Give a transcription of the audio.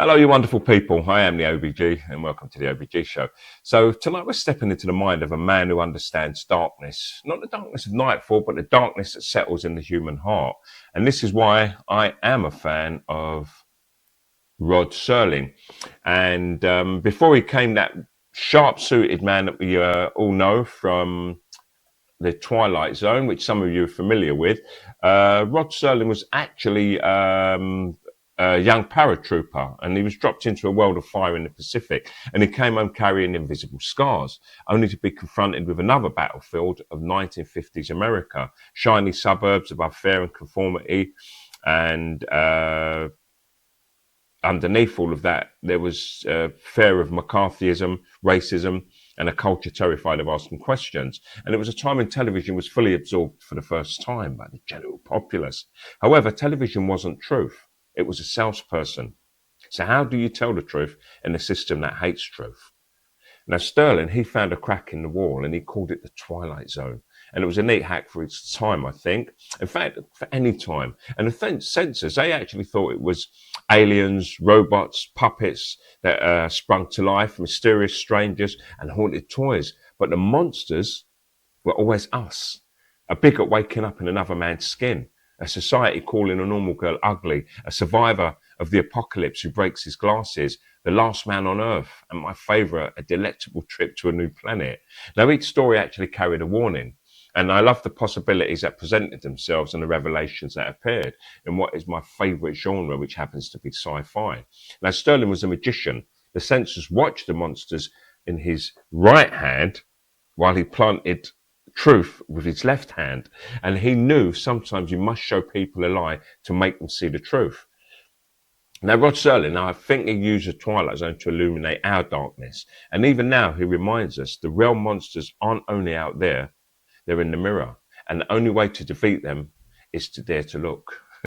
Hello, you wonderful people. I am the OBG and welcome to the OBG show. So tonight we're stepping into the mind of a man who understands darkness, not the darkness of nightfall, but the darkness that settles in the human heart. And this is why I am a fan of Rod Serling. And before he came that sharp suited man that we all know from the Twilight Zone, which some of you are familiar with, Rod Serling was actually a young paratrooper, and he was dropped into a world of fire in the Pacific, and he came home carrying invisible scars, only to be confronted with another battlefield of 1950s America, shiny suburbs above fair and conformity, and underneath all of that, there was fear of McCarthyism, racism, and a culture terrified of asking questions. And it was a time when television was fully absorbed for the first time by the general populace. However, television wasn't truth. It was a salesperson. So how do you tell the truth in a system that hates truth? Now, Serling, he found a crack in the wall and he called it the Twilight Zone. And it was a neat hack for its time, I think. In fact, for any time. And the censors, they actually thought it was aliens, robots, puppets that sprung to life, mysterious strangers and haunted toys. But the monsters were always us. A bigot waking up in another man's skin. A society calling a normal girl ugly. A survivor of the apocalypse who breaks his glasses. The last man on earth. And my favorite, a delectable trip to a new planet. Now, each story actually carried a warning. And I love the possibilities that presented themselves and the revelations that appeared in what is my favorite genre, which happens to be sci-fi. Now, Serling was a magician. The censors watched the monsters in his right hand while he planted truth with his left hand. And he knew sometimes you must show people a lie to make them see the truth. Now, Rod Serling, I think he used the Twilight Zone to illuminate our darkness. And even now, he reminds us the real monsters aren't only out there, they're in the mirror. And the only way to defeat them is to dare to look.